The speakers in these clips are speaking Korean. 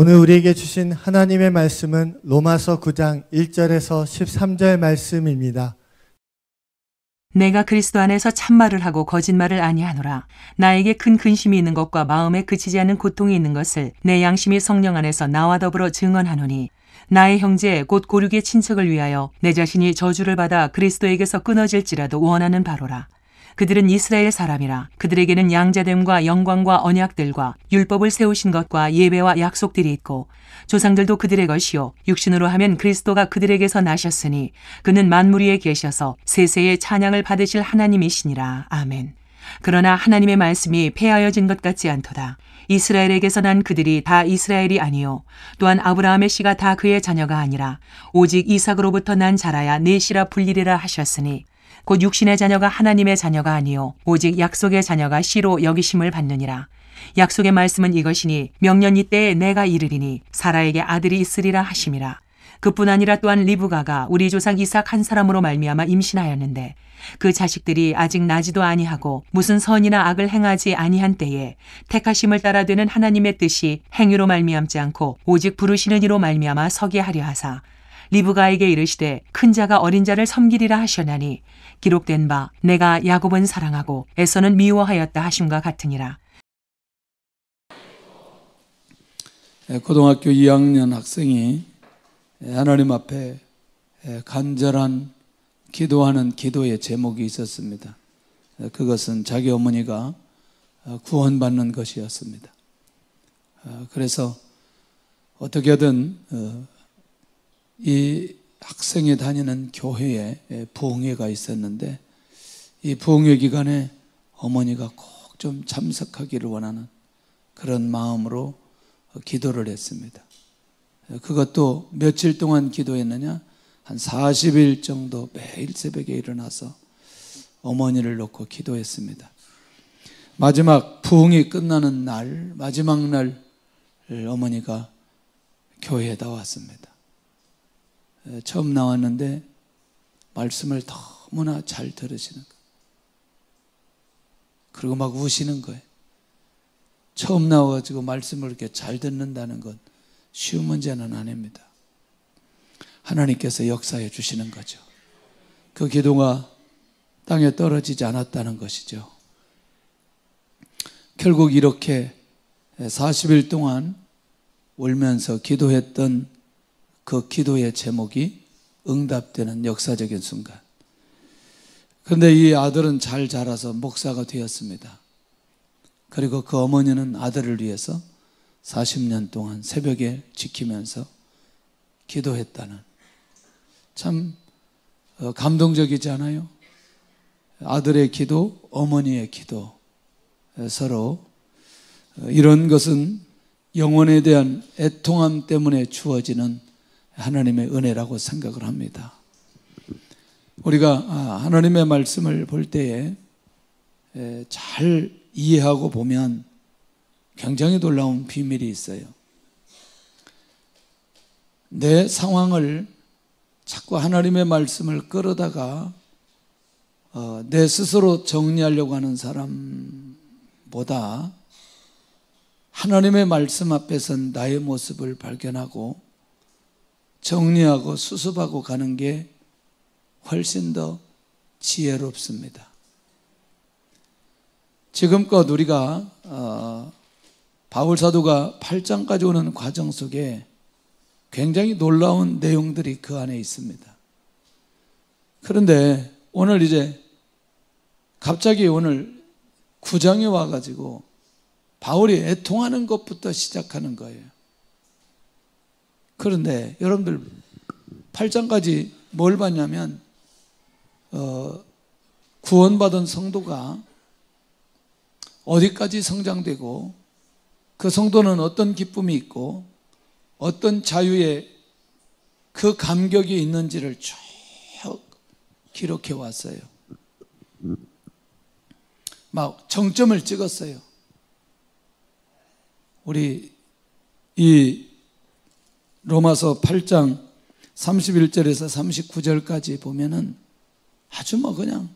오늘 우리에게 주신 하나님의 말씀은 로마서 9장 1절에서 13절 말씀입니다. 내가 그리스도 안에서 참말을 하고 거짓말을 아니하노라. 나에게 큰 근심이 있는 것과 마음에 그치지 않는 고통이 있는 것을 내 양심이 성령 안에서 나와 더불어 증언하노니, 나의 형제 곧 고륙의 친척을 위하여 내 자신이 저주를 받아 그리스도에게서 끊어질지라도 원하는 바로라. 그들은 이스라엘 사람이라. 그들에게는 양자됨과 영광과 언약들과 율법을 세우신 것과 예배와 약속들이 있고, 조상들도 그들의 것이요 육신으로 하면 그리스도가 그들에게서 나셨으니 그는 만물 위에 계셔서 세세의 찬양을 받으실 하나님이시니라. 아멘. 그러나 하나님의 말씀이 폐하여진 것 같지 않도다. 이스라엘에게서 난 그들이 다 이스라엘이 아니요 또한 아브라함의 씨가 다 그의 자녀가 아니라 오직 이삭으로부터 난 자라야 내 씨라 불리리라 하셨으니, 곧 육신의 자녀가 하나님의 자녀가 아니요 오직 약속의 자녀가 씨로 여기심을 받느니라. 약속의 말씀은 이것이니, 명년 이때에 내가 이르리니 사라에게 아들이 있으리라 하심이라. 그뿐 아니라 또한 리브가가 우리 조상 이삭 한 사람으로 말미암아 임신하였는데, 그 자식들이 아직 나지도 아니하고 무슨 선이나 악을 행하지 아니한 때에 택하심을 따라 되는 하나님의 뜻이 행위로 말미암지 않고 오직 부르시는 이로 말미암아 서게 하려 하사, 리브가에게 이르시되 큰 자가 어린 자를 섬기리라 하셨나니, 기록된 바 내가 야곱은 사랑하고 에서는 미워하였다 하심과 같으니라. 고등학교 2학년 학생이 하나님 앞에 간절한 기도하는 기도의 제목이 있었습니다. 그것은 자기 어머니가 구원받는 것이었습니다. 그래서 어떻게든 이 학생이 다니는 교회에 부흥회가 있었는데, 이 부흥회 기간에 어머니가 꼭 좀 참석하기를 원하는 그런 마음으로 기도를 했습니다. 그것도 며칠 동안 기도했느냐? 한 40일 정도 매일 새벽에 일어나서 어머니를 놓고 기도했습니다. 마지막 부흥이 끝나는 날, 마지막 날 어머니가 교회에 나왔습니다. 처음 나왔는데 말씀을 너무나 잘 들으시는 거예요. 그리고 막 우시는 거예요. 처음 나와가지고 말씀을 이렇게 잘 듣는다는 건 쉬운 문제는 아닙니다. 하나님께서 역사해 주시는 거죠. 그 기도가 땅에 떨어지지 않았다는 것이죠. 결국 이렇게 40일 동안 울면서 기도했던 그 기도의 제목이 응답되는 역사적인 순간. 그런데 이 아들은 잘 자라서 목사가 되었습니다. 그리고 그 어머니는 아들을 위해서 40년 동안 새벽에 지키면서 기도했다는, 참 감동적이지 않아요? 아들의 기도, 어머니의 기도, 서로 이런 것은 영혼에 대한 애통함 때문에 주어지는 하나님의 은혜라고 생각을 합니다. 우리가 하나님의 말씀을 볼 때에 잘 이해하고 보면 굉장히 놀라운 비밀이 있어요. 내 상황을 자꾸 하나님의 말씀을 끌어다가 내 스스로 정리하려고 하는 사람보다 하나님의 말씀 앞에선 나의 모습을 발견하고 정리하고 수습하고 가는 게 훨씬 더 지혜롭습니다. 지금껏 우리가 바울 사도가 8장까지 오는 과정 속에 굉장히 놀라운 내용들이 그 안에 있습니다. 그런데 오늘 이제 갑자기 오늘 9장에 와가지고 바울이 애통하는 것부터 시작하는 거예요. 그런데 여러분들 8장까지 뭘 봤냐면 구원받은 성도가 어디까지 성장되고 그 성도는 어떤 기쁨이 있고 어떤 자유의 그 감격이 있는지를 쭉 기록해 왔어요. 막 정점을 찍었어요. 우리 이 로마서 8장 31절에서 39절까지 보면은 아주 뭐 그냥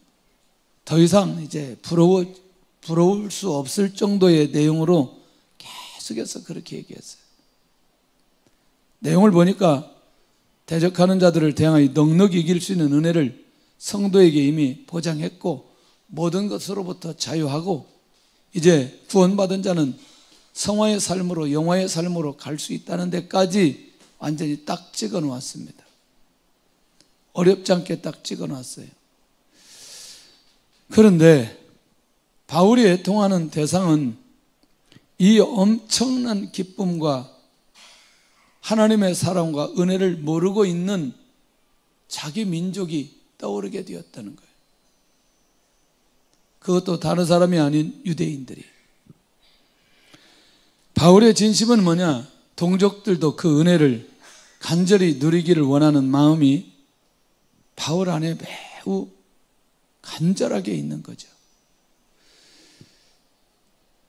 더 이상 이제 부러울 수 없을 정도의 내용으로 계속해서 그렇게 얘기했어요. 내용을 보니까 대적하는 자들을 대항하여 넉넉히 이길 수 있는 은혜를 성도에게 이미 보장했고 모든 것으로부터 자유하고 이제 구원받은 자는 성화의 삶으로 영화의 삶으로 갈 수 있다는 데까지 완전히 딱 찍어 놓았습니다. 어렵지 않게 딱 찍어 놨어요. 그런데 바울이 애통하는 대상은 이 엄청난 기쁨과 하나님의 사랑과 은혜를 모르고 있는 자기 민족이 떠오르게 되었다는 거예요. 그것도 다른 사람이 아닌 유대인들이. 바울의 진심은 뭐냐? 동족들도 그 은혜를 간절히 누리기를 원하는 마음이 바울 안에 매우 간절하게 있는 거죠.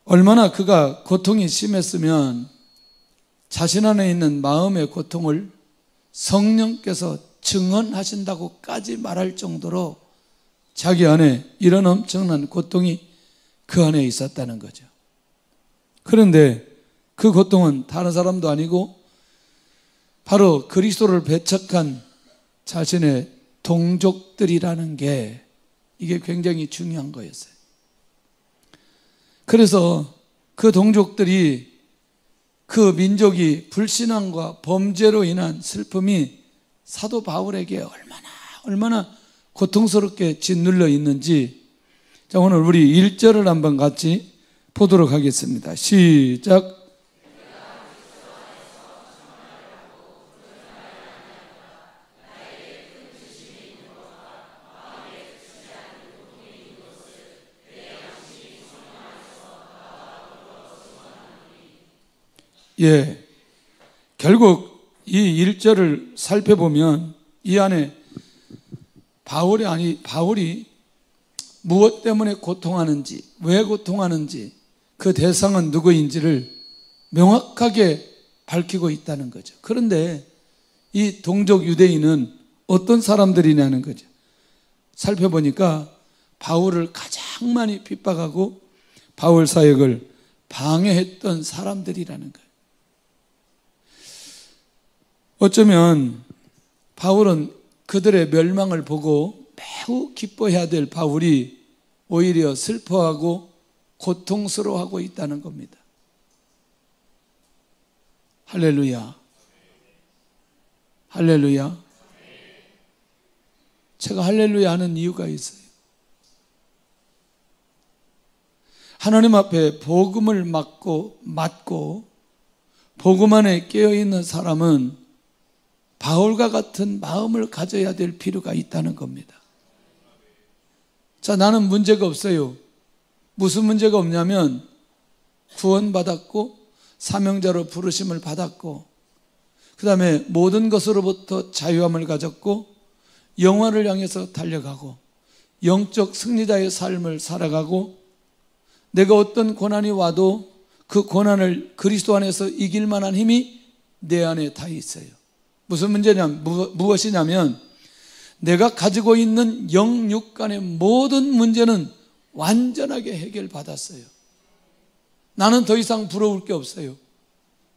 얼마나 그가 고통이 심했으면 자신 안에 있는 마음의 고통을 성령께서 증언하신다고까지 말할 정도로 자기 안에 이런 엄청난 고통이 그 안에 있었다는 거죠. 그런데 그 고통은 다른 사람도 아니고 바로 그리스도를 배척한 자신의 동족들이라는 게 이게 굉장히 중요한 거였어요. 그래서 그 동족들이 그 민족이 불신앙과 범죄로 인한 슬픔이 사도 바울에게 얼마나 고통스럽게 짓눌려 있는지, 자, 오늘 우리 1절을 한번 같이 보도록 하겠습니다. 시작. 예, 결국 이 1절을 살펴보면 이 안에 바울이 무엇 때문에 고통하는지, 왜 고통하는지, 그 대상은 누구인지를 명확하게 밝히고 있다는 거죠. 그런데 이 동족 유대인은 어떤 사람들이냐는 거죠. 살펴보니까 바울을 가장 많이 핍박하고 바울 사역을 방해했던 사람들이라는 거예요. 어쩌면 바울은 그들의 멸망을 보고 매우 기뻐해야 될 바울이 오히려 슬퍼하고 고통스러워하고 있다는 겁니다. 할렐루야. 할렐루야. 제가 할렐루야 하는 이유가 있어요. 하나님 앞에 복음을 맞고 복음 안에 깨어있는 사람은 바울과 같은 마음을 가져야 될 필요가 있다는 겁니다. 자, 나는 문제가 없어요. 무슨 문제가 없냐면 구원받았고 사명자로 부르심을 받았고 그 다음에 모든 것으로부터 자유함을 가졌고 영화를 향해서 달려가고 영적 승리자의 삶을 살아가고 내가 어떤 고난이 와도 그 고난을 그리스도 안에서 이길 만한 힘이 내 안에 다 있어요. 무슨 무엇이냐면 내가 가지고 있는 영육 간의 모든 문제는 완전하게 해결받았어요. 나는 더 이상 부러울 게 없어요.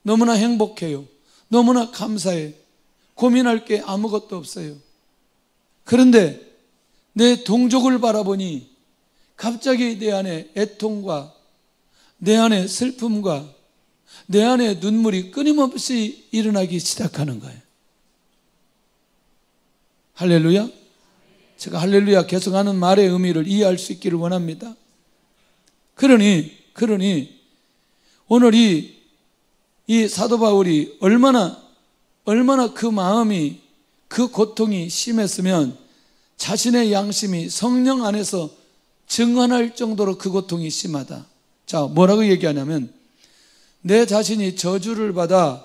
너무나 행복해요. 너무나 감사해. 고민할 게 아무것도 없어요. 그런데 내 동족을 바라보니 갑자기 내 안에 애통과 내 안에 슬픔과 내 안에 눈물이 끊임없이 일어나기 시작하는 거예요. 할렐루야. 제가 할렐루야 계속하는 말의 의미를 이해할 수 있기를 원합니다. 그러니 오늘 이 사도 바울이 얼마나 그 마음이 그 고통이 심했으면 자신의 양심이 성령 안에서 증언할 정도로 그 고통이 심하다. 자, 뭐라고 얘기하냐면 내 자신이 저주를 받아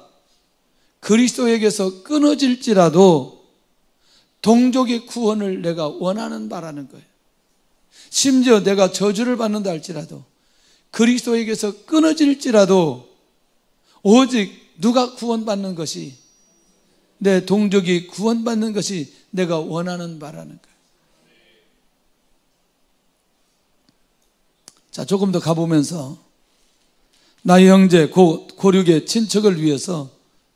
그리스도에게서 끊어질지라도 동족의 구원을 내가 원하는 바라는 거예요. 심지어 내가 저주를 받는다 할지라도 그리스도에게서 끊어질지라도 오직 누가 구원받는 것이 내 동족이 구원받는 것이 내가 원하는 바라는 거예요. 자, 조금 더 가보면서 나의 형제 고륙의 친척을 위해서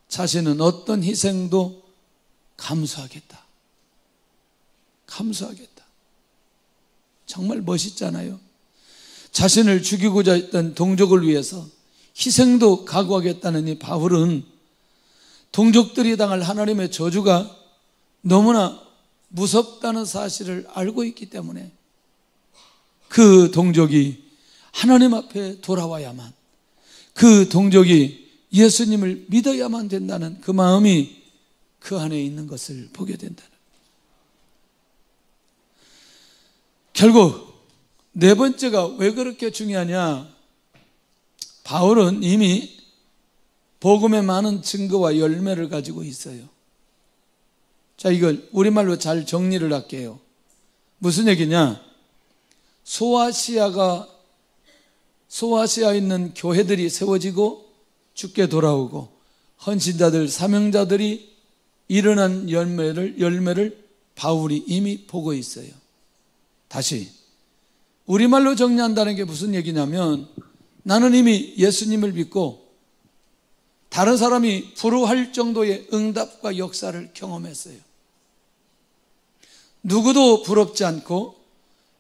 자신은 어떤 희생도 감수하겠다. 감수하겠다. 정말 멋있잖아요. 자신을 죽이고자 했던 동족을 위해서 희생도 각오하겠다는 이 바울은 동족들이 당할 하나님의 저주가 너무나 무섭다는 사실을 알고 있기 때문에 그 동족이 하나님 앞에 돌아와야만, 그 동족이 예수님을 믿어야만 된다는 그 마음이 그 안에 있는 것을 보게 된다는. 결국 네 번째가 왜 그렇게 중요하냐? 바울은 이미 복음의 많은 증거와 열매를 가지고 있어요. 자, 이걸 우리말로 잘 정리를 할게요. 무슨 얘기냐? 소아시아에 있는 교회들이 세워지고 주께 돌아오고 헌신자들, 사명자들이 일어난 열매를 바울이 이미 보고 있어요. 다시 우리말로 정리한다는 게 무슨 얘기냐면, 나는 이미 예수님을 믿고 다른 사람이 부러워할 정도의 응답과 역사를 경험했어요. 누구도 부럽지 않고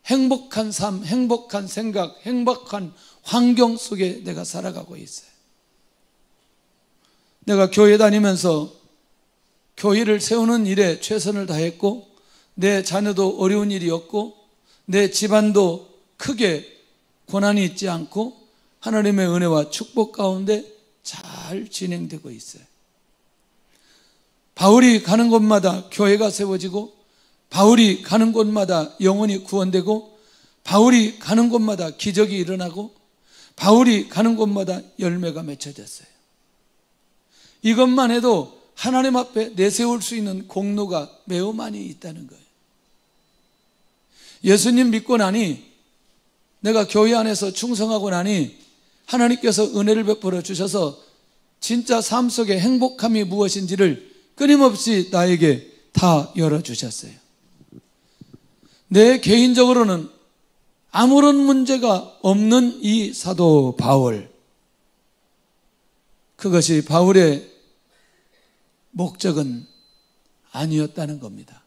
행복한 삶, 행복한 생각, 행복한 환경 속에 내가 살아가고 있어요. 내가 교회 다니면서 교회를 세우는 일에 최선을 다했고, 내 자녀도 어려운 일이었고, 내 집안도 크게 고난이 있지 않고 하나님의 은혜와 축복 가운데 잘 진행되고 있어요. 바울이 가는 곳마다 교회가 세워지고, 바울이 가는 곳마다 영혼이 구원되고, 바울이 가는 곳마다 기적이 일어나고, 바울이 가는 곳마다 열매가 맺혀졌어요. 이것만 해도 하나님 앞에 내세울 수 있는 공로가 매우 많이 있다는 거예요. 예수님 믿고 나니, 내가 교회 안에서 충성하고 나니 하나님께서 은혜를 베풀어 주셔서 진짜 삶 속의 행복함이 무엇인지를 끊임없이 나에게 다 열어주셨어요. 내 개인적으로는 아무런 문제가 없는 이 사도 바울, 그것이 바울의 목적은 아니었다는 겁니다.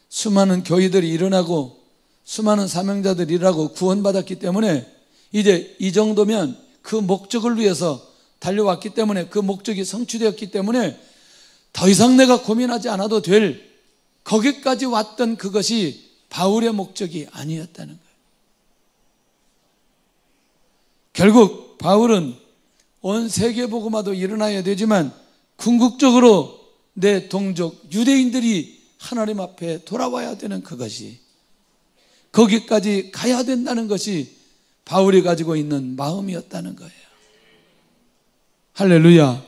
수많은 교회들이 일어나고 수많은 사명자들이 일하고 구원받았기 때문에 이제 이 정도면 그 목적을 위해서 달려왔기 때문에, 그 목적이 성취되었기 때문에 더 이상 내가 고민하지 않아도 될, 거기까지 왔던 그것이 바울의 목적이 아니었다는 거예요. 결국 바울은 온 세계 복음화도 일어나야 되지만 궁극적으로 내 동족 유대인들이 하나님 앞에 돌아와야 되는 그것이, 거기까지 가야 된다는 것이 바울이 가지고 있는 마음이었다는 거예요. 할렐루야.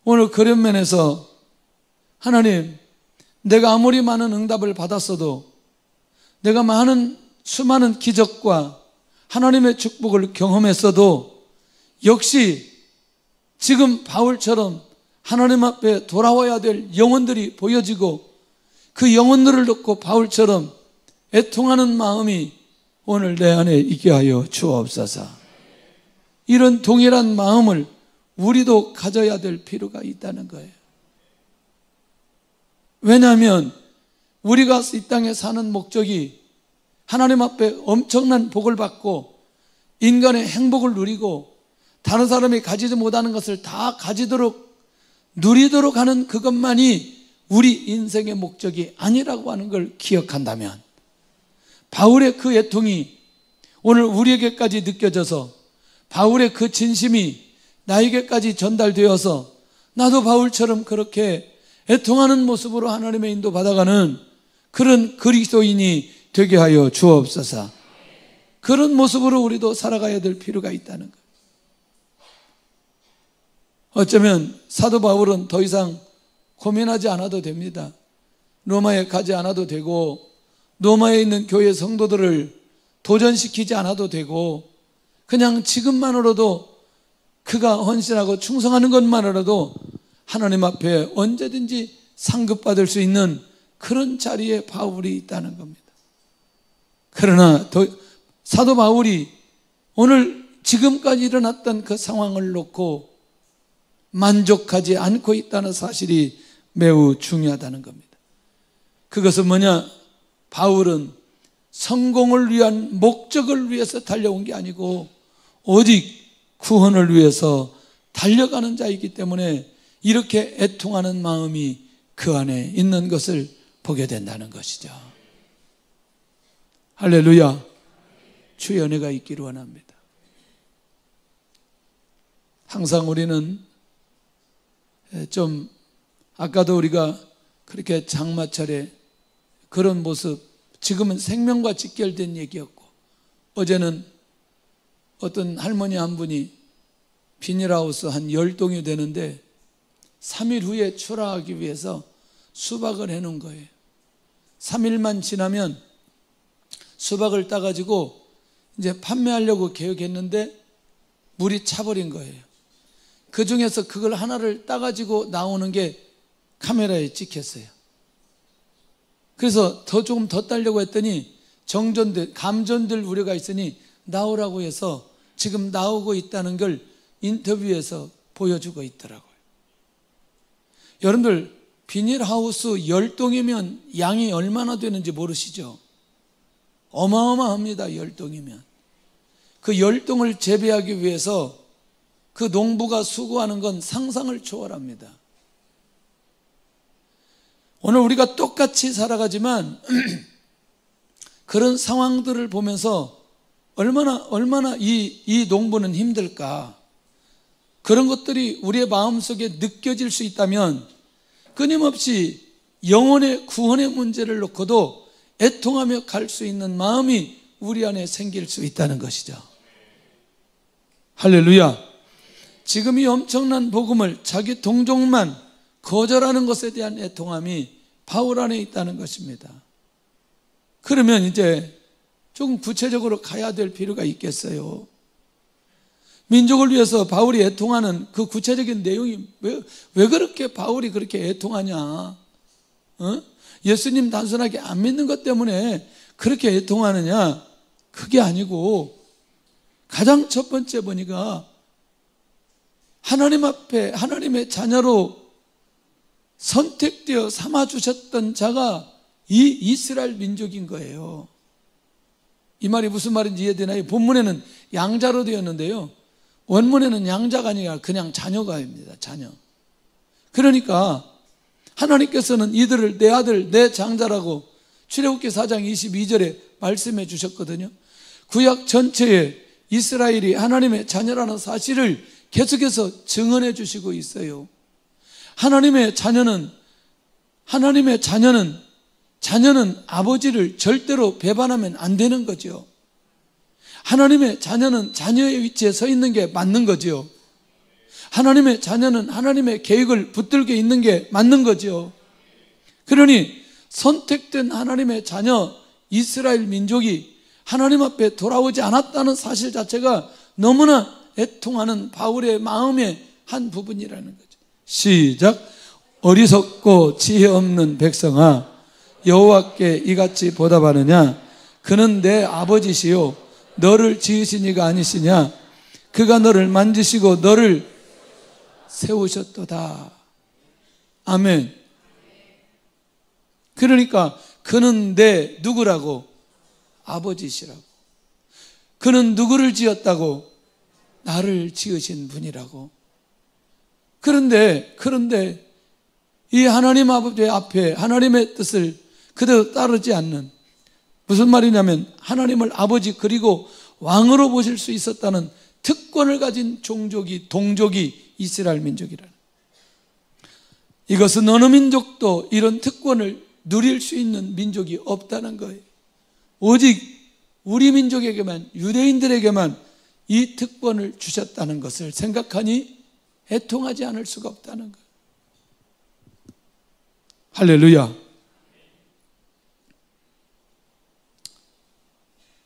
오늘 그런 면에서 하나님, 내가 아무리 많은 응답을 받았어도, 내가 수많은 기적과 하나님의 축복을 경험했어도 역시 지금 바울처럼 하나님 앞에 돌아와야 될 영혼들이 보여지고, 그 영혼들을 놓고 바울처럼 애통하는 마음이 오늘 내 안에 있게 하여 주옵소서. 이런 동일한 마음을 우리도 가져야 될 필요가 있다는 거예요. 왜냐하면 우리가 이 땅에 사는 목적이 하나님 앞에 엄청난 복을 받고 인간의 행복을 누리고 다른 사람이 가지지 못하는 것을 다 가지도록 누리도록 하는 그것만이 우리 인생의 목적이 아니라고 하는 걸 기억한다면, 바울의 그 애통이 오늘 우리에게까지 느껴져서 바울의 그 진심이 나에게까지 전달되어서 나도 바울처럼 그렇게 애통하는 모습으로 하나님의 인도 받아가는 그런 그리스도인이 되게 하여 주옵소서. 그런 모습으로 우리도 살아가야 될 필요가 있다는 거예요. 어쩌면 사도 바울은 더 이상 고민하지 않아도 됩니다. 로마에 가지 않아도 되고, 로마에 있는 교회 성도들을 도전시키지 않아도 되고, 그냥 지금만으로도 그가 헌신하고 충성하는 것만으로도 하나님 앞에 언제든지 상급받을 수 있는 그런 자리에 바울이 있다는 겁니다. 그러나 사도 바울이 오늘 지금까지 일어났던 그 상황을 놓고 만족하지 않고 있다는 사실이 매우 중요하다는 겁니다. 그것은 뭐냐? 바울은 성공을 위한 목적을 위해서 달려온 게 아니고 오직 구원을 위해서 달려가는 자이기 때문에 이렇게 애통하는 마음이 그 안에 있는 것을 보게 된다는 것이죠. 할렐루야. 주의 은혜가 있기를 원합니다. 항상 우리는 좀 아까도 우리가 그렇게 장마철에 그런 모습, 지금은 생명과 직결된 얘기였고, 어제는 어떤 할머니 한 분이 비닐하우스 한 10동이 되는데 3일 후에 출하하기 위해서 수박을 해놓은 거예요. 3일만 지나면 수박을 따가지고 이제 판매하려고 계획했는데 물이 차버린 거예요. 그 중에서 그걸 하나를 따가지고 나오는 게 카메라에 찍혔어요. 그래서 조금 더 따려고 했더니 감전될 우려가 있으니 나오라고 해서 지금 나오고 있다는 걸 인터뷰에서 보여주고 있더라고요. 여러분들 비닐하우스 10동이면 양이 얼마나 되는지 모르시죠? 어마어마합니다. 10동이면. 그 10동을 재배하기 위해서 그 농부가 수고하는 건 상상을 초월합니다. 오늘 우리가 똑같이 살아가지만 그런 상황들을 보면서 얼마나 이 농부는 힘들까, 그런 것들이 우리의 마음속에 느껴질 수 있다면 끊임없이 영혼의 구원의 문제를 놓고도 애통하며 갈 수 있는 마음이 우리 안에 생길 수 있다는 것이죠. 할렐루야. 지금 이 엄청난 복음을 자기 동족만 거절하는 것에 대한 애통함이 바울 안에 있다는 것입니다. 그러면 이제 조금 구체적으로 가야 될 필요가 있겠어요. 민족을 위해서 바울이 애통하는 그 구체적인 내용이 왜 그렇게 바울이 그렇게 애통하냐? 예수님 단순하게 안 믿는 것 때문에 그렇게 애통하느냐? 그게 아니고 가장 첫 번째 보니까 하나님 앞에 하나님의 자녀로 선택되어 삼아주셨던 자가 이 이스라엘 민족인 거예요. 이 말이 무슨 말인지 이해되나요? 본문에는 양자로 되었는데요, 원문에는 양자가 아니라 그냥 자녀가입니다. 자녀. 그러니까 하나님께서는 이들을 내 아들 내 장자라고 출애굽기 4장 22절에 말씀해 주셨거든요. 구약 전체에 이스라엘이 하나님의 자녀라는 사실을 계속해서 증언해 주시고 있어요. 하나님의 자녀는 아버지를 절대로 배반하면 안 되는 거죠. 하나님의 자녀는 자녀의 위치에 서 있는 게 맞는 거죠. 하나님의 자녀는 하나님의 계획을 붙들고 있는 게 맞는 거죠. 그러니 선택된 하나님의 자녀 이스라엘 민족이 하나님 앞에 돌아오지 않았다는 사실 자체가 너무나 애통하는 바울의 마음의 한 부분이라는 거죠. 시작. 어리석고 지혜 없는 백성아, 여호와께 이같이 보답하느냐? 그는 내 아버지시요 너를 지으신 이가 아니시냐? 그가 너를 만지시고 너를 세우셨도다. 아멘. 그러니까 그는 내 누구라고? 아버지시라고. 그는 누구를 지었다고? 나를 지으신 분이라고. 그런데 이 하나님 아버지 앞에 하나님의 뜻을 그대로 따르지 않는, 무슨 말이냐면 하나님을 아버지 그리고 왕으로 보실 수 있었다는 특권을 가진 동족이 이스라엘 민족이라는. 이것은 어느 민족도 이런 특권을 누릴 수 있는 민족이 없다는 거예요. 오직 우리 민족에게만, 유대인들에게만 이 특권을 주셨다는 것을 생각하니 애통하지 않을 수가 없다는 거예요. 할렐루야.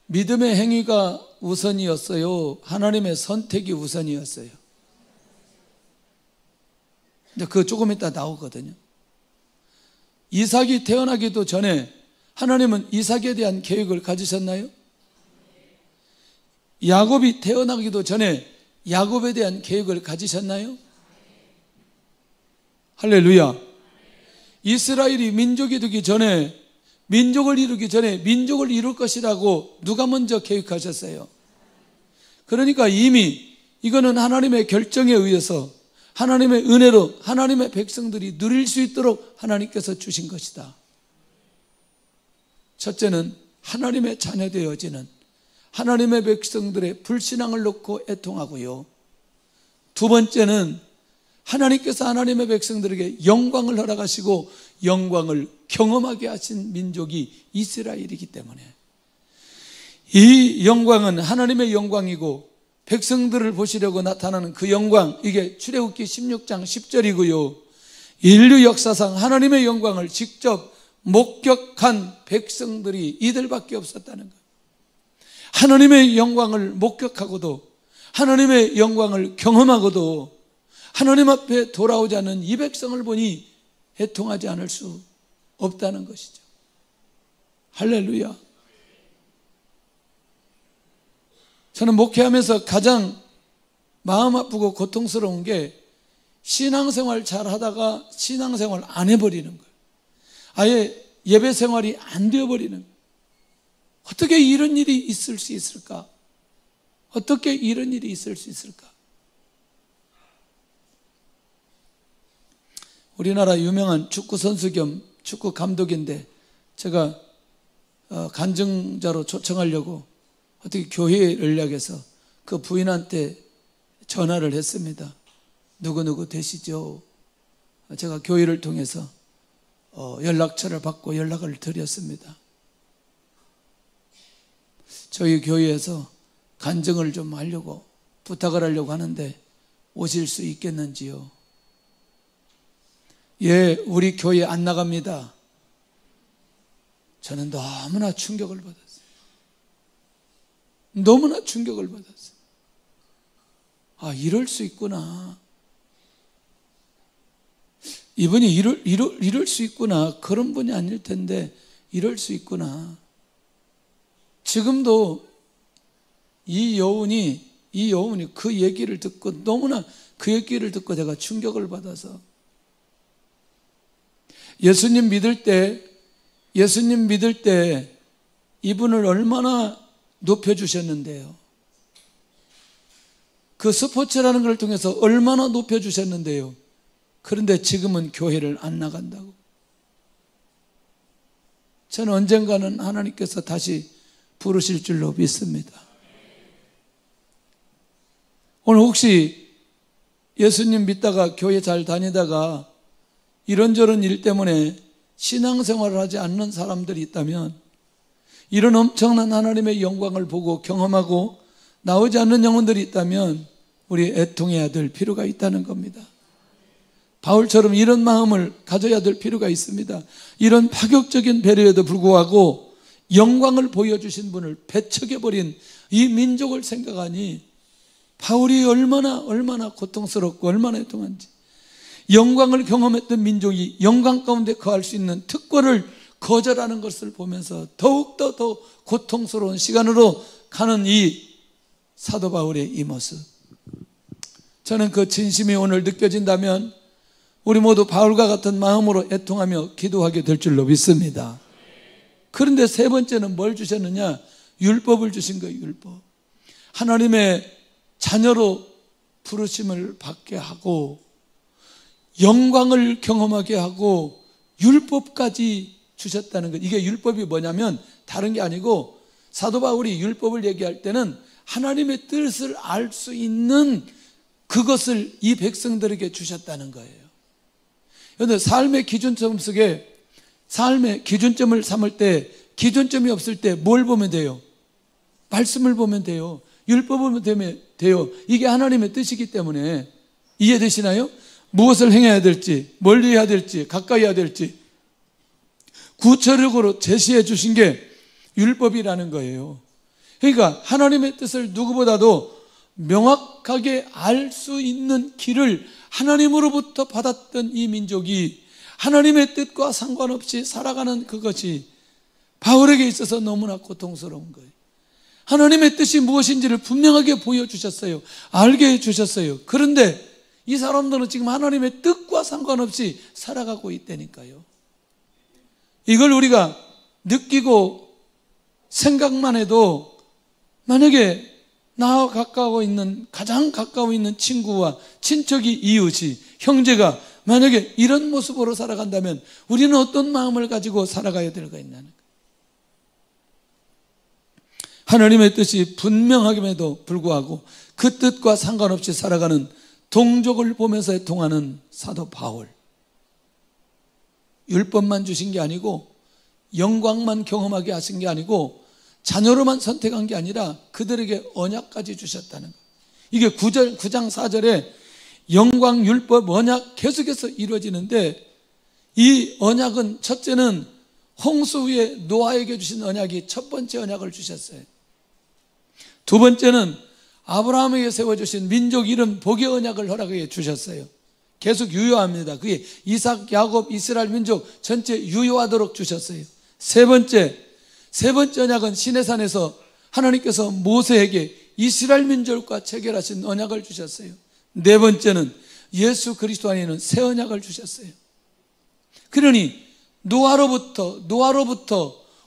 믿음의 행위가 우선이었어요? 하나님의 선택이 우선이었어요? 근데 그거 조금 이따 나오거든요. 이삭이 태어나기도 전에 하나님은 이삭에 대한 계획을 가지셨나요? 야곱이 태어나기도 전에 야곱에 대한 계획을 가지셨나요? 할렐루야. 이스라엘이 민족이 되기 전에, 민족을 이루기 전에 민족을 이룰 것이라고 누가 먼저 계획하셨어요? 그러니까 이미 이거는 하나님의 결정에 의해서 하나님의 은혜로 하나님의 백성들이 누릴 수 있도록 하나님께서 주신 것이다. 첫째는 하나님의 자녀되어지는 하나님의 백성들의 불신앙을 놓고 애통하고요. 두 번째는 하나님께서 하나님의 백성들에게 영광을 허락하시고 영광을 경험하게 하신 민족이 이스라엘이기 때문에 이 영광은 하나님의 영광이고 백성들을 보시려고 나타나는 그 영광, 이게 출애굽기 16장 10절이고요. 인류 역사상 하나님의 영광을 직접 목격한 백성들이 이들밖에 없었다는 거예요. 하나님의 영광을 목격하고도 하나님의 영광을 경험하고도 하나님 앞에 돌아오지 않는 이 백성을 보니 애통하지 않을 수 없다는 것이죠. 할렐루야. 저는 목회하면서 가장 마음 아프고 고통스러운 게 신앙생활 잘 하다가 신앙생활 안 해버리는 거예요. 아예 예배 생활이 안 되어버리는 거예요. 어떻게 이런 일이 있을 수 있을까? 어떻게 이런 일이 있을 수 있을까? 우리나라 유명한 축구 선수 겸 축구 감독인데 제가 간증자로 초청하려고 어떻게 교회에 연락해서 그 부인한테 전화를 했습니다. 누구누구 되시죠? 제가 교회를 통해서 연락처를 받고 연락을 드렸습니다. 저희 교회에서 간증을 좀 하려고 부탁을 하려고 하는데 오실 수 있겠는지요? 예, 우리 교회 안 나갑니다. 저는 너무나 충격을 받았어요. 너무나 충격을 받았어요. 아, 이럴 수 있구나. 이분이 이럴 수 있구나. 그런 분이 아닐 텐데 이럴 수 있구나. 지금도 이 여운이 그 얘기를 듣고 너무나 그 얘기를 듣고 제가 충격을 받아서 예수님 믿을 때 이분을 얼마나 높여주셨는데요. 그 스포츠라는 걸 통해서 얼마나 높여주셨는데요. 그런데 지금은 교회를 안 나간다고. 저는 언젠가는 하나님께서 다시 부르실 줄로 믿습니다. 오늘 혹시 예수님 믿다가 교회 잘 다니다가 이런저런 일 때문에 신앙생활을 하지 않는 사람들이 있다면 이런 엄청난 하나님의 영광을 보고 경험하고 나오지 않는 영혼들이 있다면 우리 애통해야 될 필요가 있다는 겁니다. 바울처럼 이런 마음을 가져야 될 필요가 있습니다. 이런 파격적인 배려에도 불구하고 영광을 보여주신 분을 배척해버린 이 민족을 생각하니 바울이 얼마나 고통스럽고 얼마나 애통한지. 영광을 경험했던 민족이 영광 가운데 거할 수 있는 특권을 거절하는 것을 보면서 더욱더 더 고통스러운 시간으로 가는 이 사도 바울의 이 모습, 저는 그 진심이 오늘 느껴진다면 우리 모두 바울과 같은 마음으로 애통하며 기도하게 될 줄로 믿습니다. 그런데 세 번째는 뭘 주셨느냐? 율법을 주신 거예요. 율법. 하나님의 자녀로 부르심을 받게 하고 영광을 경험하게 하고 율법까지 주셨다는 것. 이게 율법이 뭐냐면 다른 게 아니고 사도 바울이 율법을 얘기할 때는 하나님의 뜻을 알 수 있는 그것을 이 백성들에게 주셨다는 거예요. 그런데 삶의 기준점 속에 삶의 기준점을 삼을 때 기준점이 없을 때 뭘 보면 돼요? 말씀을 보면 돼요. 율법을 보면 돼요. 이게 하나님의 뜻이기 때문에. 이해되시나요? 무엇을 행해야 될지, 멀리 해야 될지, 가까이 해야 될지 구체적으로 제시해 주신 게 율법이라는 거예요. 그러니까 하나님의 뜻을 누구보다도 명확하게 알 수 있는 길을 하나님으로부터 받았던 이 민족이 하나님의 뜻과 상관없이 살아가는 그것이 바울에게 있어서 너무나 고통스러운 거예요. 하나님의 뜻이 무엇인지를 분명하게 보여주셨어요. 알게 해주셨어요. 그런데 이 사람들은 지금 하나님의 뜻과 상관없이 살아가고 있다니까요. 이걸 우리가 느끼고 생각만 해도 만약에 나와 가장 가까워 있는 친구와 친척이, 이웃이, 형제가 만약에 이런 모습으로 살아간다면 우리는 어떤 마음을 가지고 살아가야 될까 있냐는 거예요. 하나님의 뜻이 분명함에도 불구하고 그 뜻과 상관없이 살아가는 동족을 보면서 애통하는 사도 바울. 율법만 주신 게 아니고 영광만 경험하게 하신 게 아니고 자녀로만 선택한 게 아니라 그들에게 언약까지 주셨다는 거예요. 이게 9장 4절에 영광, 율법, 언약 계속해서 이루어지는데 이 언약은 첫째는 홍수 위에 노아에게 주신 언약이 첫 번째 언약을 주셨어요. 두 번째는 아브라함에게 세워주신 민족 이름 복의 언약을 허락해 주셨어요. 계속 유효합니다. 그게 이삭, 야곱, 이스라엘 민족 전체 유효하도록 주셨어요. 세 번째 언약은 시내산에서 하나님께서 모세에게 이스라엘 민족과 체결하신 언약을 주셨어요. 네 번째는 예수 그리스도 안에 있는 새 언약을 주셨어요. 그러니 노아로부터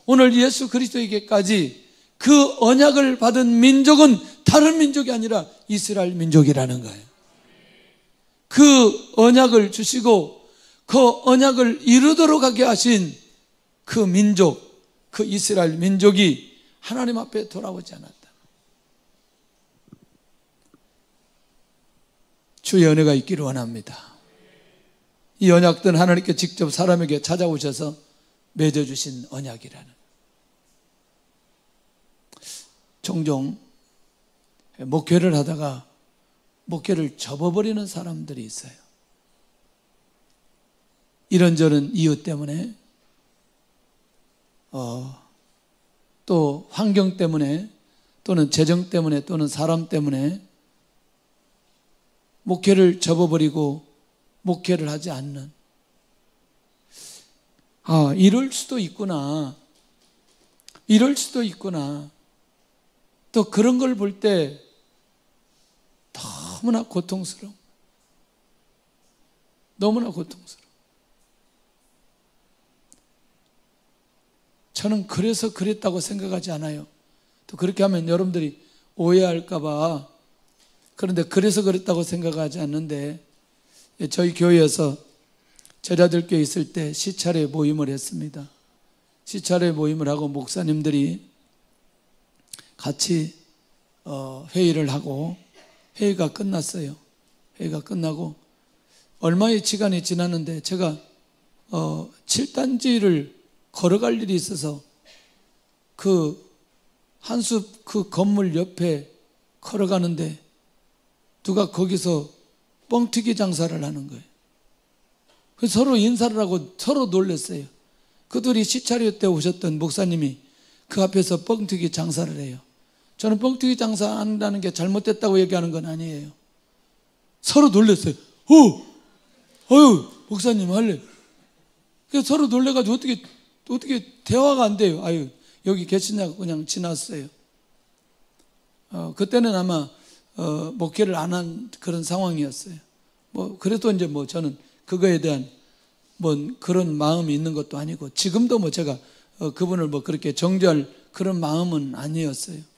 오늘 예수 그리스도에게까지 그 언약을 받은 민족은 다른 민족이 아니라 이스라엘 민족이라는 거예요. 그 언약을 주시고 그 언약을 이루도록 하게 하신 그 민족, 그 이스라엘 민족이 하나님 앞에 돌아오지 않았다. 주의 은혜가 있기를 원합니다. 이 언약들은 하나님께 직접 사람에게 찾아오셔서 맺어주신 언약이라는. 종종 목회를 하다가 목회를 접어버리는 사람들이 있어요. 이런저런 이유 때문에 또 환경 때문에 또는 재정 때문에 또는 사람 때문에 목회를 접어버리고 목회를 하지 않는, 이럴 수도 있구나, 또 그런 걸 볼 때 너무나 고통스러워. 저는 그래서 그랬다고 생각하지 않아요. 또 그렇게 하면 여러분들이 오해할까봐, 그런데 그래서 그랬다고 생각하지 않는데, 저희 교회에서 제자들 교회 있을 때 시차례 모임을 했습니다. 시차례 모임을 하고 목사님들이 같이 회의를 하고 회의가 끝났어요. 회의가 끝나고 얼마의 시간이 지났는데 제가 7단지를 걸어갈 일이 있어서 그 한숲 그 건물 옆에 걸어가는데 누가 거기서 뻥튀기 장사를 하는 거예요. 그래서 서로 인사를 하고 서로 놀랐어요. 그들이 시차례 때 오셨던 목사님이 그 앞에서 뻥튀기 장사를 해요. 저는 뻥튀기 장사 한다는 게 잘못됐다고 얘기하는 건 아니에요. 서로 놀랐어요. 목사님 할래. 그래서 서로 놀래가지고 어떻게 대화가 안 돼요. 여기 계시냐고 그냥 지났어요. 그때는 아마 목회를 안 한 그런 상황이었어요. 그래도 이제 저는 그거에 대한 그런 마음이 있는 것도 아니고, 지금도 제가 그분을 그렇게 정죄할 그런 마음은 아니었어요.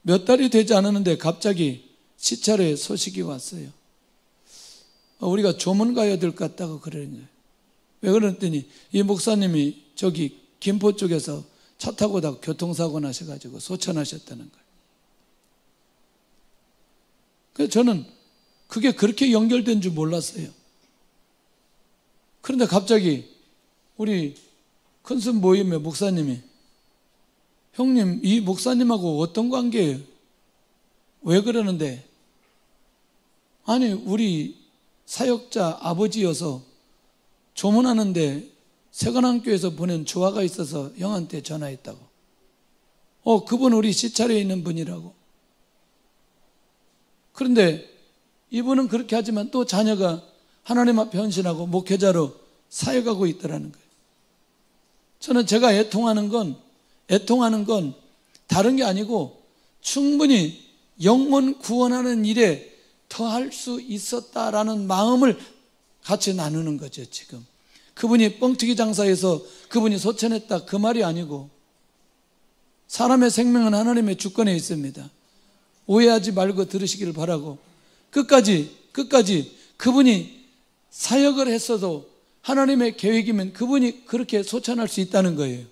몇 달이 되지 않았는데 갑자기 시차례 소식이 왔어요. 우리가 조문 가야 될 것 같다고 그러는 거예요. 왜 그랬더니 이 목사님이 저기 김포 쪽에서 차 타고 오다가 교통사고 나셔가지고 소천하셨다는 거예요. 그래서 저는 그게 그렇게 연결된 줄 몰랐어요. 그런데 갑자기 우리 큰순 모임의 목사님이, 형님 이 목사님하고 어떤 관계예요? 왜 그러는데? 아니 우리 사역자 아버지여서 조문하는데 세관함교에서 보낸 조화가 있어서 형한테 전화했다고. 그분 우리 시차례에 있는 분이라고. 그런데 이분은 그렇게 하지만 또 자녀가 하나님 앞에 헌신하고 목회자로 사역하고 있더라는 거예요. 저는 제가 애통하는 건 다른 게 아니고 충분히 영혼 구원하는 일에 더할 수 있었다라는 마음을 같이 나누는 거죠. 지금 그분이 뻥튀기 장사해서 그분이 소천했다 그 말이 아니고, 사람의 생명은 하나님의 주권에 있습니다. 오해하지 말고 들으시기를 바라고, 끝까지 그분이 사역을 했어도 하나님의 계획이면 그분이 그렇게 소천할 수 있다는 거예요.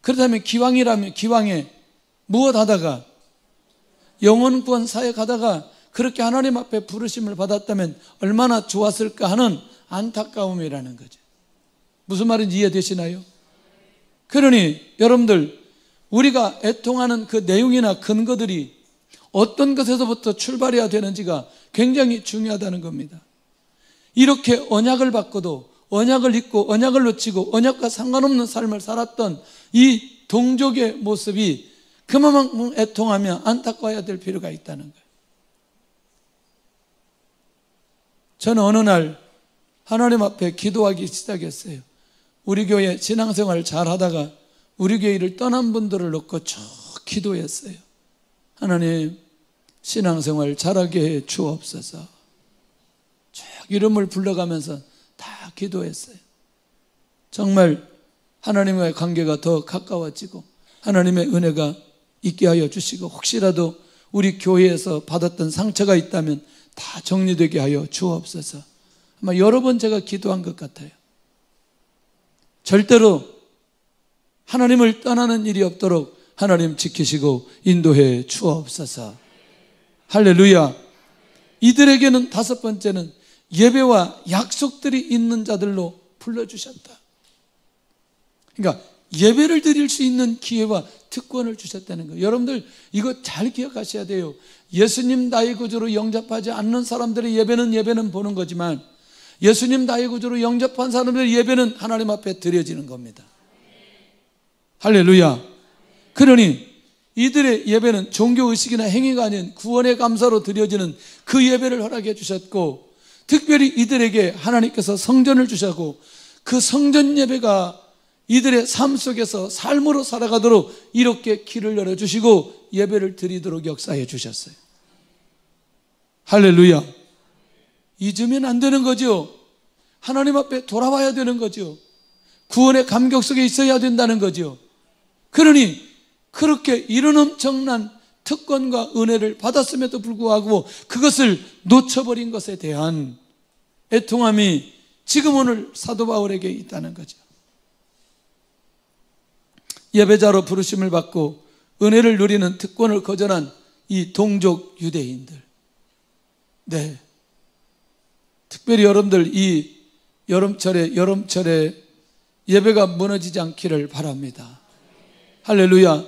그렇다면 기왕이라면 기왕에 무엇 하다가 영혼 구원 사역하다가 그렇게 하나님 앞에 부르심을 받았다면 얼마나 좋았을까 하는 안타까움이라는 거죠. 무슨 말인지 이해되시나요? 그러니 여러분들, 우리가 애통하는 그 내용이나 근거들이 어떤 것에서부터 출발해야 되는지가 굉장히 중요하다는 겁니다. 이렇게 언약을 받고도 언약을 잊고 언약을 놓치고 언약과 상관없는 삶을 살았던 이 동족의 모습이 그만큼 애통하며 안타까워야 될 필요가 있다는 거예요. 저는 어느 날 하나님 앞에 기도하기 시작했어요. 우리 교회 신앙생활 잘 하다가 우리 교회를 떠난 분들을 놓고 쭉 기도했어요. 하나님, 신앙생활 잘하게 해 주옵소서. 쭉 이름을 불러가면서 다 기도했어요. 정말 하나님과의 관계가 더 가까워지고 하나님의 은혜가 있게 하여 주시고, 혹시라도 우리 교회에서 받았던 상처가 있다면 다 정리되게 하여 주옵소서. 아마 여러 번 제가 기도한 것 같아요. 절대로 하나님을 떠나는 일이 없도록 하나님 지키시고 인도해 주옵소서. 할렐루야. 이들에게는 다섯 번째는 예배와 약속들이 있는 자들로 불러주셨다. 그러니까 예배를 드릴 수 있는 기회와 특권을 주셨다는 거예요. 여러분들 이거 잘 기억하셔야 돼요. 예수님 나의 구주로 영접하지 않는 사람들의 예배는 보는 거지만, 예수님 나의 구주로 영접한 사람들의 예배는 하나님 앞에 드려지는 겁니다. 할렐루야. 그러니 이들의 예배는 종교의식이나 행위가 아닌 구원의 감사로 드려지는 그 예배를 허락해 주셨고, 특별히 이들에게 하나님께서 성전을 주셨고, 그 성전 예배가 이들의 삶 속에서 삶으로 살아가도록 이렇게 길을 열어주시고 예배를 드리도록 역사해 주셨어요. 할렐루야. 잊으면 안 되는 거죠. 하나님 앞에 돌아와야 되는 거죠. 구원의 감격 속에 있어야 된다는 거죠. 그러니 그렇게 이런 엄청난 특권과 은혜를 받았음에도 불구하고 그것을 놓쳐버린 것에 대한 애통함이 지금 오늘 사도 바울에게 있다는 거죠. 예배자로 부르심을 받고 은혜를 누리는 특권을 거절한 이 동족 유대인들, 네, 특별히 여러분들 이 여름철에 예배가 무너지지 않기를 바랍니다. 할렐루야.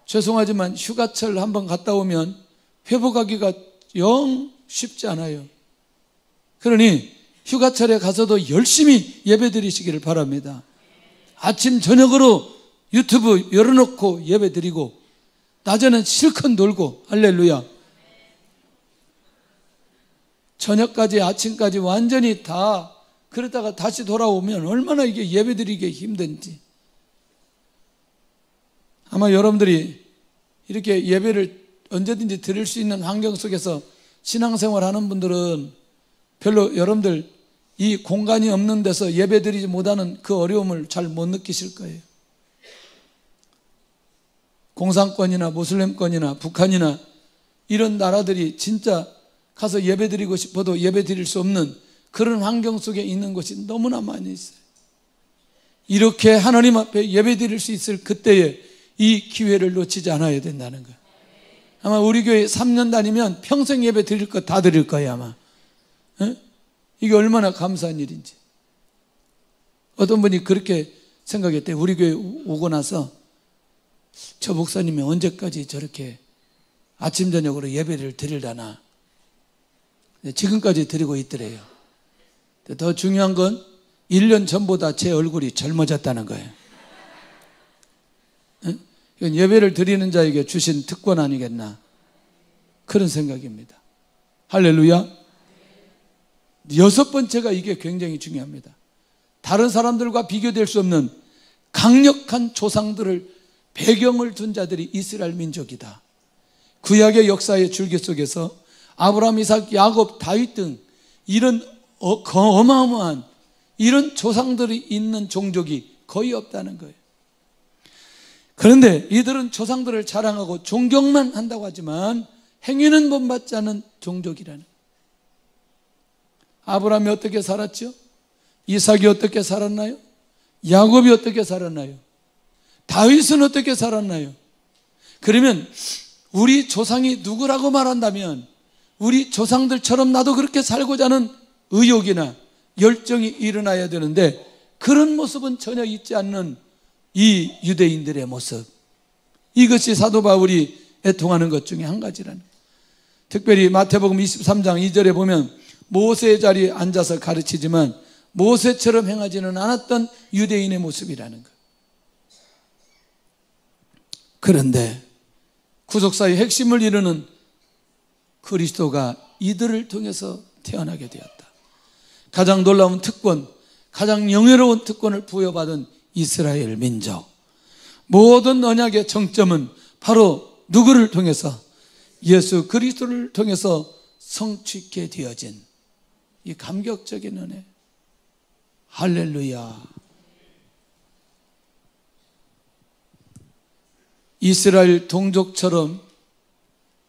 죄송하지만 휴가철 한번 갔다 오면 회복하기가 영 쉽지 않아요. 그러니 휴가철에 가서도 열심히 예배 드리시기를 바랍니다. 아침 저녁으로 유튜브 열어놓고 예배 드리고 낮에는 실컷 놀고, 할렐루야. 저녁까지 아침까지 완전히 다 그러다가 다시 돌아오면 얼마나 이게 예배 드리기 힘든지. 아마 여러분들이 이렇게 예배를 언제든지 드릴 수 있는 환경 속에서 신앙생활 하는 분들은 별로 여러분들 이 공간이 없는 데서 예배 드리지 못하는 그 어려움을 잘 못 느끼실 거예요. 공산권이나 모슬렘권이나 북한이나 이런 나라들이 진짜 가서 예배 드리고 싶어도 예배 드릴 수 없는 그런 환경 속에 있는 곳이 너무나 많이 있어요. 이렇게 하나님 앞에 예배 드릴 수 있을 그때에 이 기회를 놓치지 않아야 된다는 거예요. 아마 우리 교회 3년 다니면 평생 예배 드릴 거 다 드릴 거예요 아마. 에? 이게 얼마나 감사한 일인지. 어떤 분이 그렇게 생각했대요. 우리 교회 오고 나서 저 목사님이 언제까지 저렇게 아침 저녁으로 예배를 드리려나. 지금까지 드리고 있더래요. 더 중요한 건 1년 전보다 제 얼굴이 젊어졌다는 거예요. 이건 예배를 드리는 자에게 주신 특권 아니겠나, 그런 생각입니다. 할렐루야. 여섯 번째가 이게 굉장히 중요합니다. 다른 사람들과 비교될 수 없는 강력한 조상들을 배경을 둔 자들이 이스라엘 민족이다. 구약의 역사의 줄기 속에서 아브라함, 이삭, 야곱, 다윗 등 이런 어마어마한 이런 조상들이 있는 종족이 거의 없다는 거예요. 그런데 이들은 조상들을 자랑하고 존경만 한다고 하지만 행위는 본받지 않은 종족이라는 거예요. 아브라함이 어떻게 살았죠? 이삭이 어떻게 살았나요? 야곱이 어떻게 살았나요? 다윗은 어떻게 살았나요? 그러면 우리 조상이 누구라고 말한다면 우리 조상들처럼 나도 그렇게 살고자 하는 의욕이나 열정이 일어나야 되는데 그런 모습은 전혀 있지 않는 이 유대인들의 모습, 이것이 사도 바울이 애통하는 것 중에 한 가지라는 거예요. 특별히 마태복음 23장 2절에 보면 모세의 자리에 앉아서 가르치지만 모세처럼 행하지는 않았던 유대인의 모습이라는 거예요. 그런데 구속사의 핵심을 이루는 그리스도가 이들을 통해서 태어나게 되었다. 가장 놀라운 특권, 가장 영예로운 특권을 부여받은 이스라엘 민족, 모든 언약의 정점은 바로 누구를 통해서? 예수 그리스도를 통해서 성취케 되어진 이 감격적인 은혜. 할렐루야. 이스라엘 동족처럼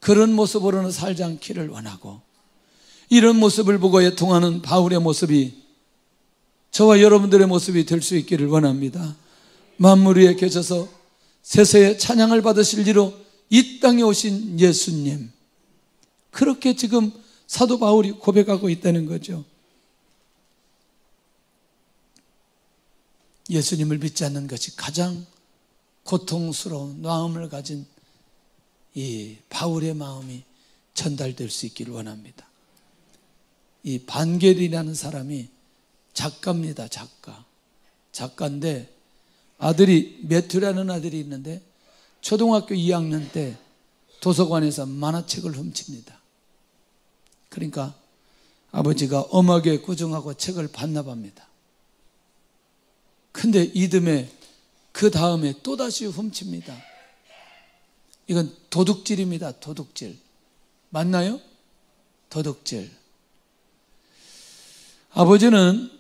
그런 모습으로는 살지 않기를 원하고, 이런 모습을 보고 애통하는 바울의 모습이 저와 여러분들의 모습이 될 수 있기를 원합니다. 만물 위에 계셔서 세세의 찬양을 받으실 이로 이 땅에 오신 예수님, 그렇게 지금 사도 바울이 고백하고 있다는 거죠. 예수님을 믿지 않는 것이 가장 고통스러운 마음을 가진 이 바울의 마음이 전달될 수 있기를 원합니다. 이 반겔이라는 사람이 작가입니다. 작가인데 아들이 매튜라는 아들이 있는데 초등학교 2학년 때 도서관에서 만화책을 훔칩니다. 그러니까 아버지가 엄하게 구정하고 책을 반납합니다. 근데 이듬해 그 다음에 또다시 훔칩니다. 이건 도둑질입니다. 도둑질. 맞나요? 도둑질. 아버지는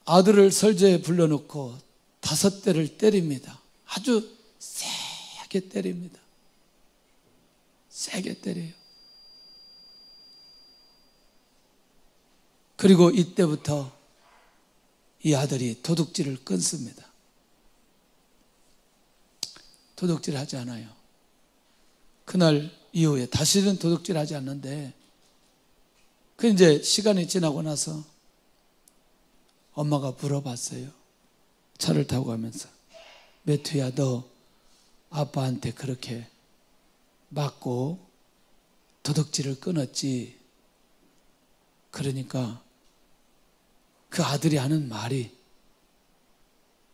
아들을 설저에 불러놓고 5대를 때립니다. 아주 세게 때립니다. 세게 때려요. 그리고 이때부터 이 아들이 도둑질을 끊습니다. 도둑질 하지 않아요. 그날 이후에 다시는 도둑질 하지 않는데, 그 이제 시간이 지나고 나서 엄마가 물어봤어요. 차를 타고 가면서, 매튜야, 너 아빠한테 그렇게 맞고 도둑질을 끊었지? 그러니까 그 아들이 하는 말이,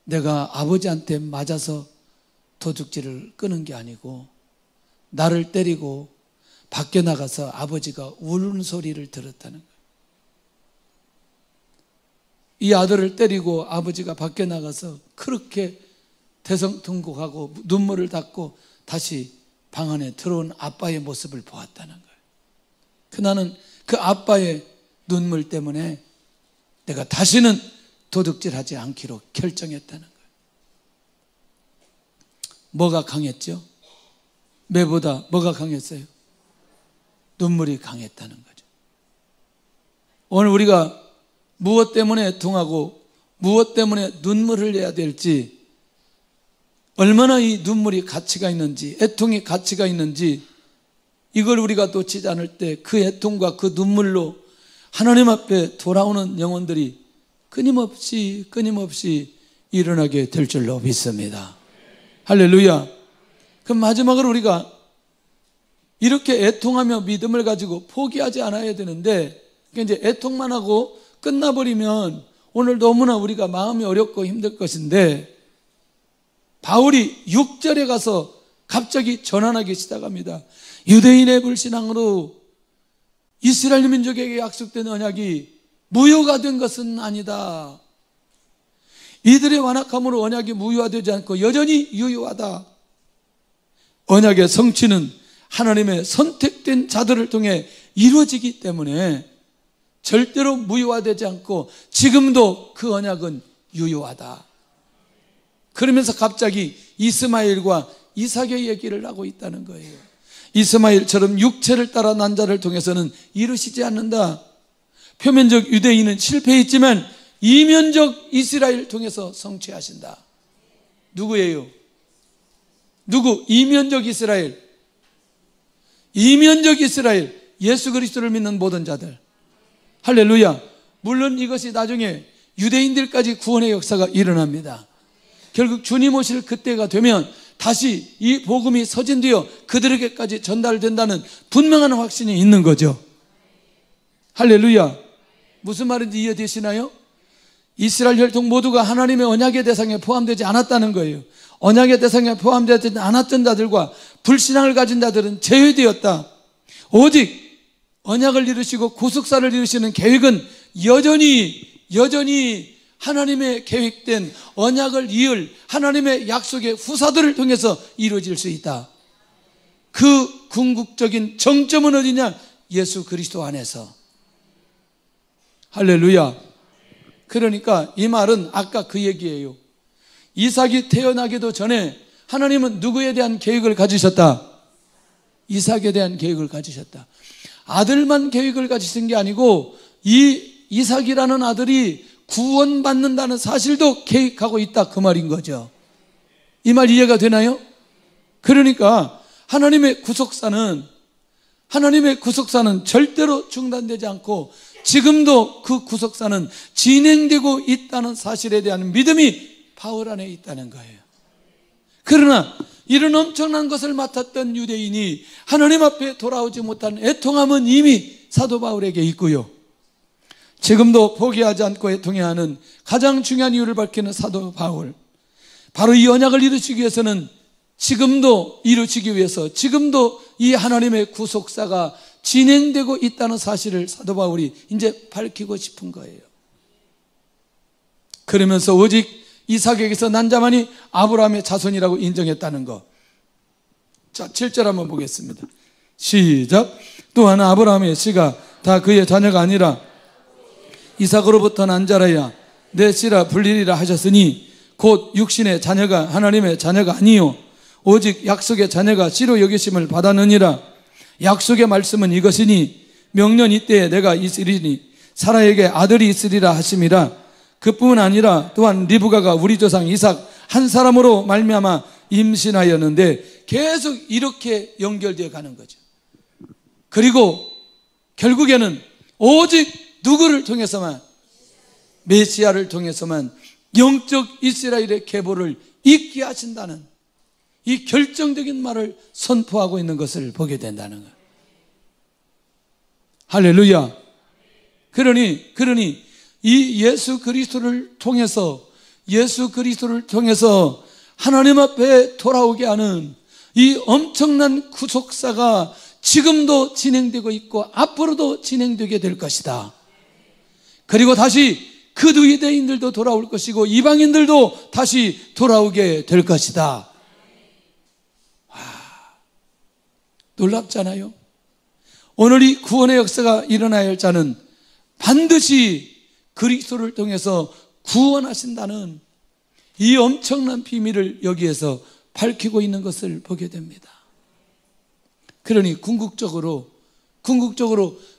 내가 아버지한테 맞아서 도둑질을 끊은 게 아니고 나를 때리고 밖에 나가서 아버지가 우는 소리를 들었다는 거예요. 이 아들을 때리고 아버지가 밖에 나가서 그렇게 대성통곡하고 눈물을 닦고 다시 방 안에 들어온 아빠의 모습을 보았다는 거예요. 나는 그 아빠의 눈물 때문에 내가 다시는 도둑질하지 않기로 결정했다는 거예요. 뭐가 강했죠? 매보다 뭐가 강했어요? 눈물이 강했다는 거죠. 오늘 우리가 무엇 때문에 애통하고 무엇 때문에 눈물을 흘려야 될지, 얼마나 이 눈물이 가치가 있는지, 애통이 가치가 있는지, 이걸 우리가 놓치지 않을 때 그 애통과 그 눈물로 하나님 앞에 돌아오는 영혼들이 끊임없이 일어나게 될 줄로 믿습니다. 할렐루야. 그럼 마지막으로 우리가 이렇게 애통하며 믿음을 가지고 포기하지 않아야 되는데, 이제 애통만 하고 끝나버리면 오늘 너무나 우리가 마음이 어렵고 힘들 것인데, 바울이 6절에 가서 갑자기 전환하기 시작합니다. 유대인의 불신앙으로 이스라엘 민족에게 약속된 언약이 무효가 된 것은 아니다. 이들의 완악함으로 언약이 무효화되지 않고 여전히 유효하다. 언약의 성취는 하나님의 선택된 자들을 통해 이루어지기 때문에 절대로 무효화되지 않고 지금도 그 언약은 유효하다. 그러면서 갑자기 이스마엘과 이삭의 얘기를 하고 있다는 거예요. 이스마엘처럼 육체를 따라 난 자를 통해서는 이루시지 않는다. 표면적 유대인은 실패했지만 이면적 이스라엘을 통해서 성취하신다. 누구예요? 누구? 이면적 이스라엘. 이면적 이스라엘. 예수 그리스도를 믿는 모든 자들. 할렐루야. 물론 이것이 나중에 유대인들까지 구원의 역사가 일어납니다. 결국 주님 오실 그때가 되면 다시 이 복음이 서진되어 그들에게까지 전달된다는 분명한 확신이 있는 거죠. 할렐루야. 무슨 말인지 이해되시나요? 이스라엘 혈통 모두가 하나님의 언약의 대상에 포함되지 않았다는 거예요. 언약의 대상에 포함되지 않았던 자들과 불신앙을 가진 자들은 제외되었다. 오직 언약을 이루시고 구속사를 이루시는 계획은 여전히 하나님의 계획된 언약을 이을 하나님의 약속의 후사들을 통해서 이루어질 수 있다. 그 궁극적인 정점은 어디냐? 예수 그리스도 안에서. 할렐루야. 그러니까 이 말은 아까 그 얘기예요. 이삭이 태어나기도 전에 하나님은 누구에 대한 계획을 가지셨다? 이삭에 대한 계획을 가지셨다. 아들만 계획을 가지신 게 아니고 이 이삭이라는 아들이 구원받는다는 사실도 계획하고 있다, 그 말인 거죠. 이 말 이해가 되나요? 그러니까 하나님의 구속사는 절대로 중단되지 않고 지금도 그 구속사는 진행되고 있다는 사실에 대한 믿음이 바울 안에 있다는 거예요. 그러나 이런 엄청난 것을 맡았던 유대인이 하나님 앞에 돌아오지 못한 애통함은 이미 사도 바울에게 있고요. 지금도 포기하지 않고 애통해하는 가장 중요한 이유를 밝히는 사도 바울. 바로 이 언약을 이루시기 위해서는 지금도 이루시기 위해서 지금도 이 하나님의 구속사가 진행되고 있다는 사실을 사도 바울이 이제 밝히고 싶은 거예요. 그러면서 오직 이삭에게서 난 자만이 아브라함의 자손이라고 인정했다는 것. 자, 7절 한번 보겠습니다. 시작. 또한 아브라함의 씨가 다 그의 자녀가 아니라 이삭으로부터 난 자라야 내 씨라 불리리라 하셨으니 곧 육신의 자녀가 하나님의 자녀가 아니요 오직 약속의 자녀가 씨로 여기심을 받았느니라. 약속의 말씀은 이것이니 명년 이때에 내가 있으리니 사라에게 아들이 있으리라 하심이라. 그뿐 아니라 또한 리브가가 우리 조상 이삭 한 사람으로 말미암아 임신하였는데 계속 이렇게 연결되어 가는 거죠. 그리고 결국에는 오직 누구를 통해서만, 메시아를 통해서만 영적 이스라엘의 계보를 잇게 하신다는 이 결정적인 말을 선포하고 있는 것을 보게 된다는 거예요. 할렐루야. 그러니 이 예수 그리스도를 통해서 하나님 앞에 돌아오게 하는 이 엄청난 구속사가 지금도 진행되고 있고 앞으로도 진행되게 될 것이다. 그리고 다시 그 두 유대인들도 돌아올 것이고 이방인들도 다시 돌아오게 될 것이다. 와, 놀랍잖아요. 오늘 이 구원의 역사가 일어나야 할 자는 반드시 그리스도를 통해서 구원하신다는 이 엄청난 비밀을 여기에서 밝히고 있는 것을 보게 됩니다. 그러니 궁극적으로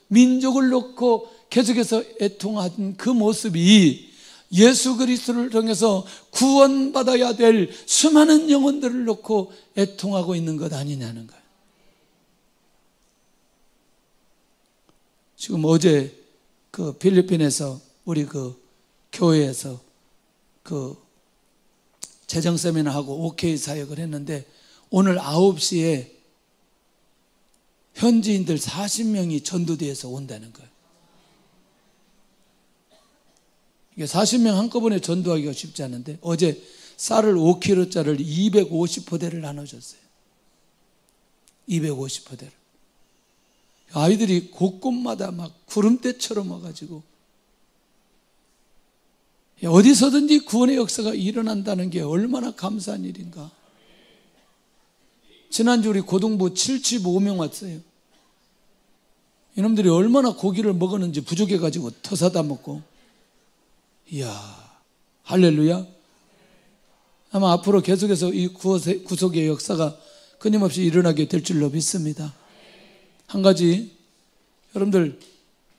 민족을 놓고 계속해서 애통하던 그 모습이 예수 그리스도를 통해서 구원받아야 될 수많은 영혼들을 놓고 애통하고 있는 것 아니냐는 거예요. 지금 어제 그 필리핀에서 우리 그 교회에서 그 재정 세미나하고 OK 사역을 했는데 오늘 9시에 현지인들 40명이 전도대에서 온다는 거예요. 이게 40명 한꺼번에 전도하기가 쉽지 않은데 어제 쌀을 5kg짜리를 250포대를 나눠줬어요. 250포대를. 아이들이 곳곳마다 막 구름대처럼 와가지고 어디서든지 구원의 역사가 일어난다는 게 얼마나 감사한 일인가. 지난주 우리 고등부 75명 왔어요. 이놈들이 얼마나 고기를 먹었는지 부족해가지고 더 사다 먹고. 이야, 할렐루야. 아마 앞으로 계속해서 이 구속의 역사가 끊임없이 일어나게 될 줄로 믿습니다. 한 가지, 여러분들,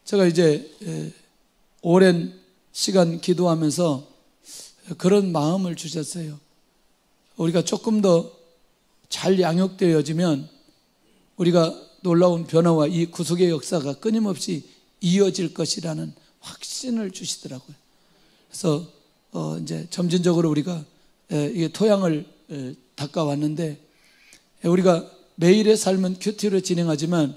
제가 이제 오랜 시간 기도하면서 그런 마음을 주셨어요. 우리가 조금 더 잘 양육되어지면 우리가 놀라운 변화와 이 구속의 역사가 끊임없이 이어질 것이라는 확신을 주시더라고요. 그래서 이제 점진적으로 우리가 이게 토양을 닦아왔는데, 우리가 매일의 삶은 큐티로 진행하지만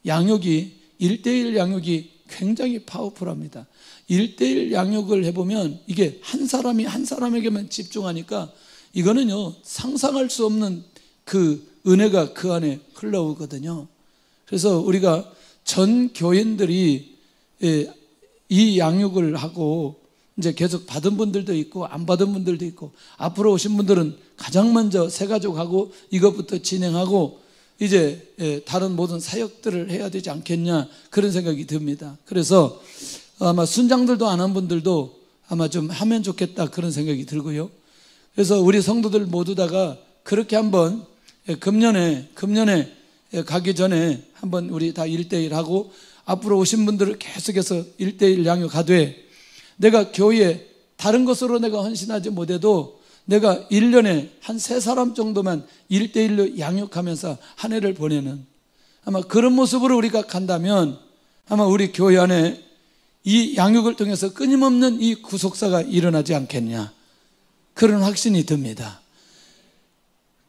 양육이 1:1 양육이 굉장히 파워풀합니다. 1:1 양육을 해보면 이게 한 사람이 한 사람에게만 집중하니까 이거는요, 상상할 수 없는 그 은혜가 그 안에 흘러오거든요. 그래서 우리가 전 교인들이 이 양육을 하고 이제 계속 받은 분들도 있고 안 받은 분들도 있고, 앞으로 오신 분들은 가장 먼저 새가족하고 이것부터 진행하고 이제 다른 모든 사역들을 해야 되지 않겠냐, 그런 생각이 듭니다. 그래서 아마 순장들도 안 한 분들도 아마 좀 하면 좋겠다, 그런 생각이 들고요. 그래서 우리 성도들 모두 다가 그렇게 한번 금년에 가기 전에 한번 우리 다 1:1 하고, 앞으로 오신 분들을 계속해서 1:1 양육하되, 내가 교회에 다른 것으로 내가 헌신하지 못해도 내가 1년에 한 3사람 정도만 1:1로 양육하면서 한 해를 보내는, 아마 그런 모습으로 우리가 간다면 아마 우리 교회 안에 이 양육을 통해서 끊임없는 이 구속사가 일어나지 않겠냐, 그런 확신이 듭니다.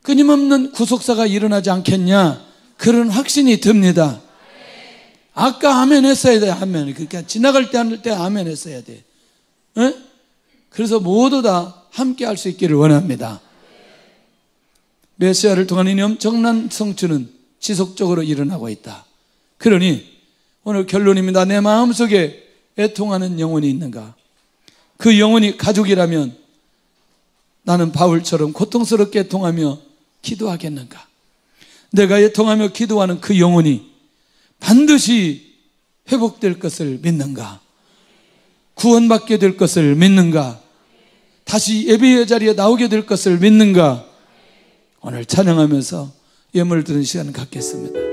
끊임없는 구속사가 일어나지 않겠냐, 그런 확신이 듭니다. 아까 아멘 했어야 돼. 아멘. 그러니까 지나갈 때 할 때 아멘 했어야 돼. 에? 그래서 모두 다 함께 할 수 있기를 원합니다. 메시아를 통한 이 엄청난 성취는 지속적으로 일어나고 있다. 그러니 오늘 결론입니다. 내 마음속에 애통하는 영혼이 있는가? 그 영혼이 가족이라면 나는 바울처럼 고통스럽게 애통하며 기도하겠는가? 내가 애통하며 기도하는 그 영혼이 반드시 회복될 것을 믿는가? 구원받게 될 것을 믿는가? 다시 예배의 자리에 나오게 될 것을 믿는가? 오늘 찬양하면서 예물 드는 시간 갖겠습니다.